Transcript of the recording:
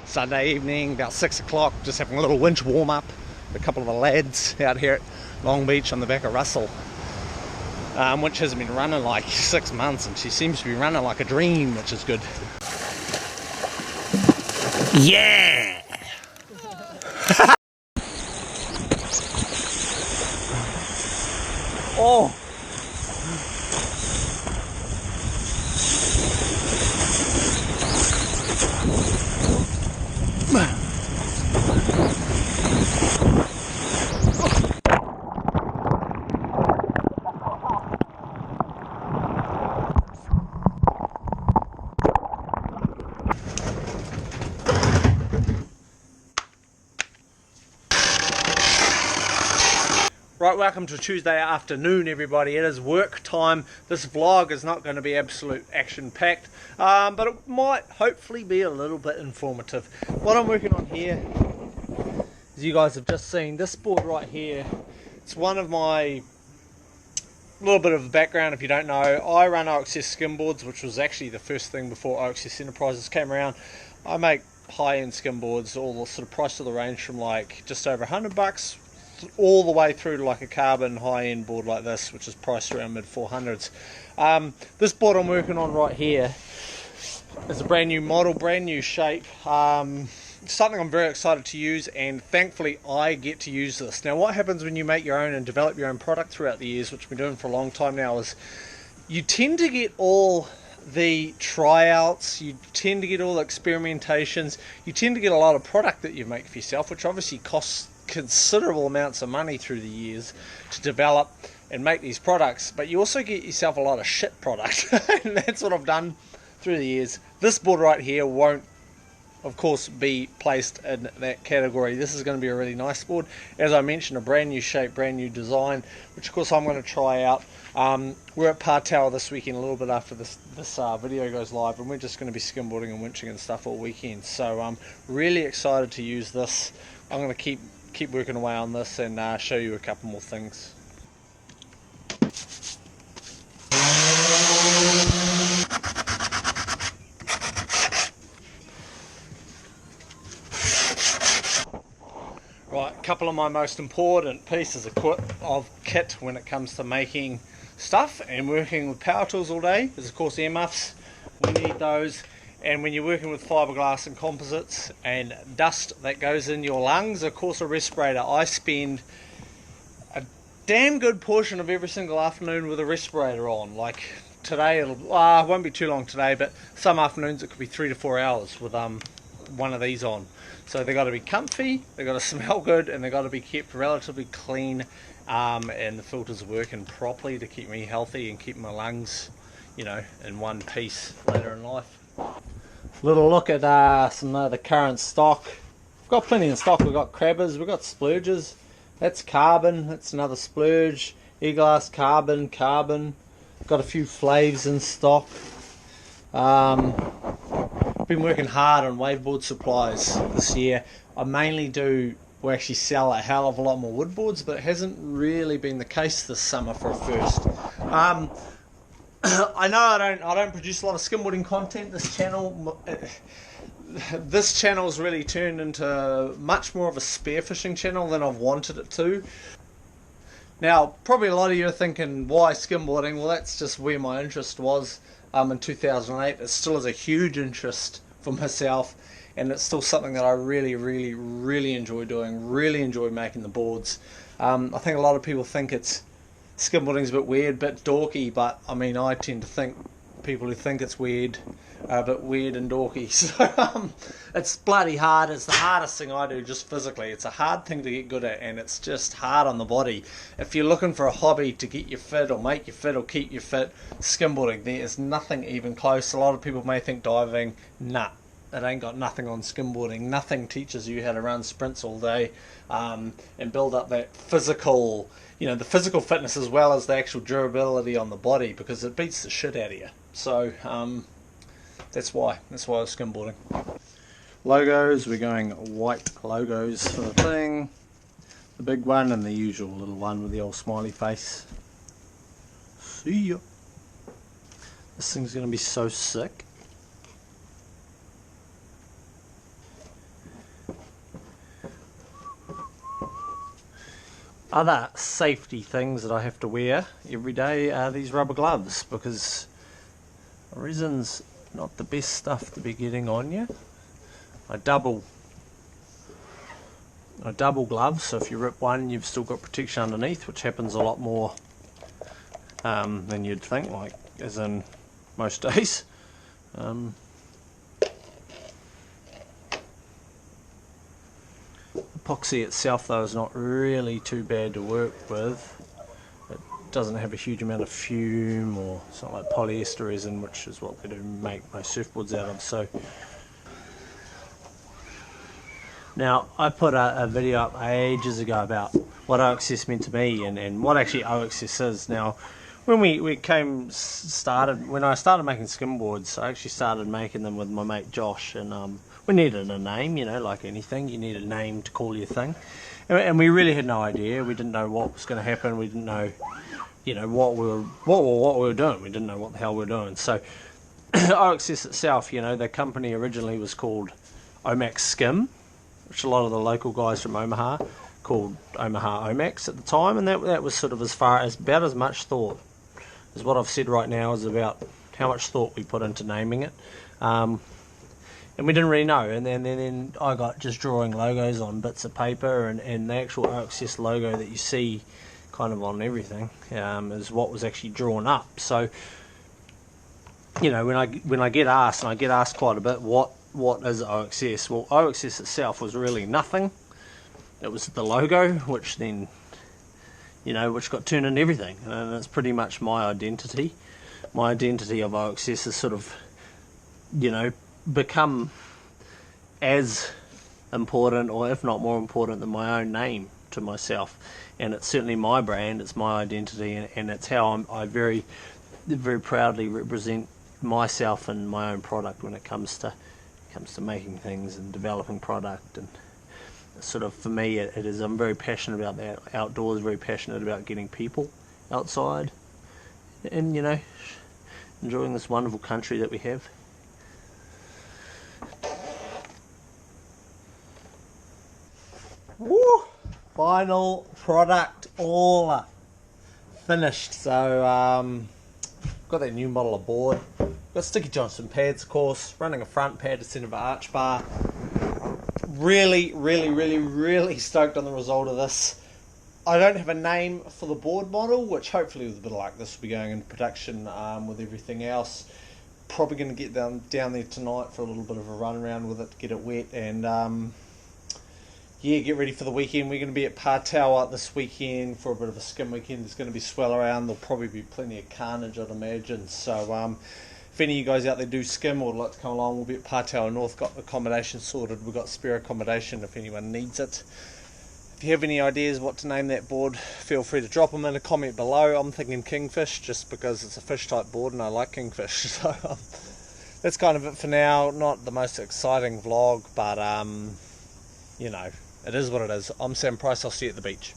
Sunday evening, about 6 o'clock, just having a little winch warm up. A couple of the lads out here at Long Beach on the back of Russell. Winch hasn't been running like 6 months, and she seems to be running like a dream, which is good. Yeah! Oh! Right, welcome to Tuesday afternoon, everybody. It is work time. This vlog is not going to be absolute action-packed, but it might hopefully be a little bit informative. What I'm working on here, as you guys have just seen, this board right here, it's one of my, little bit of background if you don't know, I run OXS skimboards, which was actually the first thing before OXS Enterprises came around. I make high-end skimboards, all the sort of price of the range from like just over $100 all the way through to like a carbon high-end board like this, which is priced around mid-400s. This board I'm working on right here is a brand new model, brand new shape, something I'm very excited to use, and thankfully I get to use this. Now what happens when you make your own and develop your own product throughout the years, which I've been doing for a long time now, is you tend to get all the tryouts, you tend to get all the experimentations, you tend to get a lot of product that you make for yourself, which obviously costs considerable amounts of money through the years to develop and make these products, but you also get yourself a lot of shit product. And that's what I've done through the years. This board right here won't, of course, be placed in that category. This is going to be a really nice board. As I mentioned, a brand new shape, brand new design, which of course I'm going to try out. We're at Partower this weekend, a little bit after this video goes live, and we're just going to be skimboarding and winching and stuff all weekend. So I'm really excited to use this. I'm going to keep working away on this and show you a couple more things. Right, a couple of my most important pieces of kit when it comes to making stuff and working with power tools all day is of course earmuffs. We need those. And when you're working with fiberglass and composites and dust that goes in your lungs, of course a respirator. I spend a damn good portion of every single afternoon with a respirator on. Like today, it won't be too long today, but some afternoons it could be 3 to 4 hours with one of these on. So they've got to be comfy, they've got to smell good, and they've got to be kept relatively clean, and the filters are working properly to keep me healthy and keep my lungs, you know, in one piece later in life. Little look at some of the current stock. We've got plenty in stock. We've got crabbers, we've got splurges. That's carbon, that's another splurge. E-glass, carbon. Got a few flaves in stock. Been working hard on waveboard supplies this year. I mainly we actually sell a hell of a lot more wood boards, but it hasn't really been the case this summer for a first. I know I don't produce a lot of skimboarding content. This channel's really turned into much more of a spearfishing channel than I've wanted it to. Now, probably a lot of you are thinking, why skimboarding? Well, that's just where my interest was in 2008. It still is a huge interest for myself, and it's still something that I really enjoy doing, really enjoy making the boards. I think a lot of people think skimboarding's a bit weird, bit dorky, but I mean, I tend to think people who think it's weird are a bit weird and dorky. So it's bloody hard. It's the hardest thing I do, just physically. It's a hard thing to get good at, and it's just hard on the body. If you're looking for a hobby to get you fit or make you fit or keep you fit, skimboarding, there is nothing even close. A lot of people may think diving, nah, it ain't got nothing on skimboarding. Nothing teaches you how to run sprints all day and build up that physical, the physical fitness as well as the actual durability on the body, because it beats the shit out of you. So that's why I was skimboarding. Logos, we're going white logos for the thing. The big one and the usual little one with the old smiley face. See ya. This thing's going to be so sick. Other safety things that I have to wear every day are these rubber gloves, because resin's not the best stuff to be getting on you. I double gloves, so if you rip one you've still got protection underneath, which happens a lot more than you'd think, like as in most days. Epoxy itself though is not really too bad to work with. It doesn't have a huge amount of fume, or it's not like polyester resin, which is what they do make most surfboards out of. So now I put a video up ages ago about what OXS meant to me and what actually OXS is. Now when when I started making skimboards, I actually started making them with my mate Josh, and we needed a name, you know, like anything, you need a name to call your thing. And we really had no idea. We didn't know what was going to happen. We didn't know, you know, what we were doing. We didn't know what the hell we were doing. So OXS itself, you know, the company originally was called Omax Skim, which a lot of the local guys from Omaha called Omaha Omax at the time, and that was sort of about as much thought as what I've said right now is about how much thought we put into naming it. And we didn't really know, and then I got just drawing logos on bits of paper, and the actual OXS logo that you see kind of on everything is what was actually drawn up. So, you know, when I get asked, and I get asked quite a bit, what is OXS? Well, OXS itself was really nothing. It was the logo, which then, you know, which got turned into everything, and it's pretty much my identity. My identity of OXS is sort of, you know, become as important, or if not more important, than my own name to myself. And it's certainly my brand, it's my identity, and it's how I very, very proudly represent myself and my own product when it comes to making things and developing product. And sort of for me it is, I'm very passionate about that outdoors, very passionate about getting people outside and, you know, enjoying this wonderful country that we have. Woo! Final product all finished. So got that new model of board, got Sticky Johnson pads, of course, running a front pad, a centre of arch bar. Really stoked on the result of this. I don't have a name for the board model, which hopefully with a bit like this will be going into production with everything else. Probably going to get down there tonight for a little bit of a run around with it, get it wet, and yeah, get ready for the weekend. We're going to be at Partawa this weekend for a bit of a skim weekend. There's going to be swell around. There'll probably be plenty of carnage, I'd imagine. So if any of you guys out there do skim or would like to come along, we'll be at Partawa North. Got accommodation sorted. We've got spare accommodation if anyone needs it. If you have any ideas what to name that board, feel free to drop them in a comment below. I'm thinking kingfish, just because it's a fish type board and I like kingfish. So that's kind of it for now. Not the most exciting vlog, but you know, it is what it is. I'm Sam Price. I'll see you at the beach.